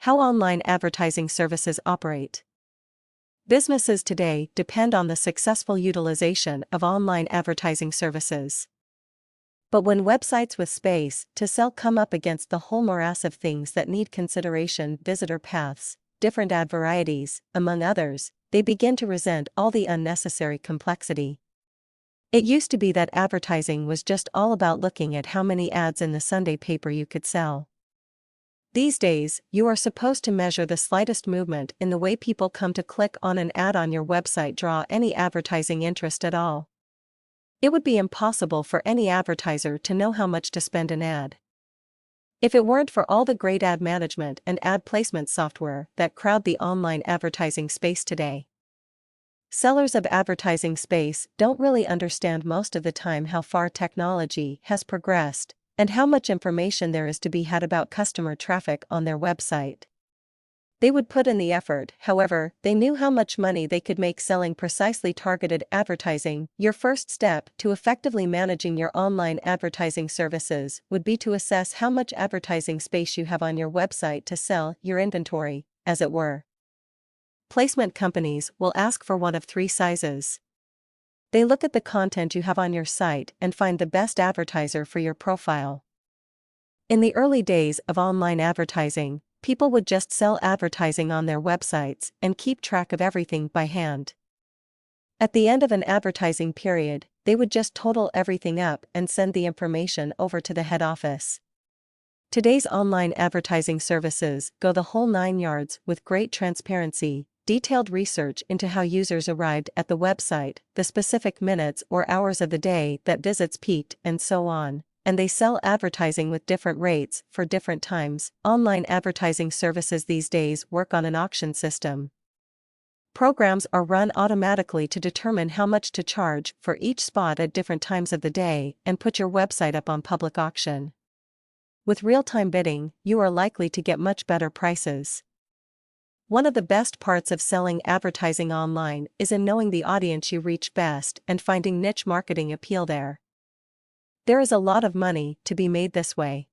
How online advertising services operate. Businesses today depend on the successful utilization of online advertising services. But when websites with space to sell come up against the whole morass of things that need consideration, visitor paths, different ad varieties, among others, they begin to resent all the unnecessary complexity. It used to be that advertising was just all about looking at how many ads in the Sunday paper you could sell. These days, you are supposed to measure the slightest movement in the way people come to click on an ad on your website, draw any advertising interest at all. It would be impossible for any advertiser to know how much to spend an ad. If it weren't for all the great ad management and ad placement software that crowd the online advertising space today. Sellers of advertising space don't really understand most of the time how far technology has progressed and how much information there is to be had about customer traffic on their website. They would put in the effort, however, they knew how much money they could make selling precisely targeted advertising. Your first step to effectively managing your online advertising services would be to assess how much advertising space you have on your website to sell, your inventory, as it were. Placement companies will ask for one of three sizes. They look at the content you have on your site and find the best advertiser for your profile. In the early days of online advertising, people would just sell advertising on their websites and keep track of everything by hand. At the end of an advertising period, they would just total everything up and send the information over to the head office. Today's online advertising services go the whole 9 yards with great transparency, detailed research into how users arrived at the website, the specific minutes or hours of the day that visits peaked, and so on. And they sell advertising with different rates for different times. Online advertising services these days work on an auction system. Programs are run automatically to determine how much to charge for each spot at different times of the day and put your website up on public auction. With real-time bidding, you are likely to get much better prices. One of the best parts of selling advertising online is in knowing the audience you reach best and finding niche marketing appeal there. There is a lot of money to be made this way.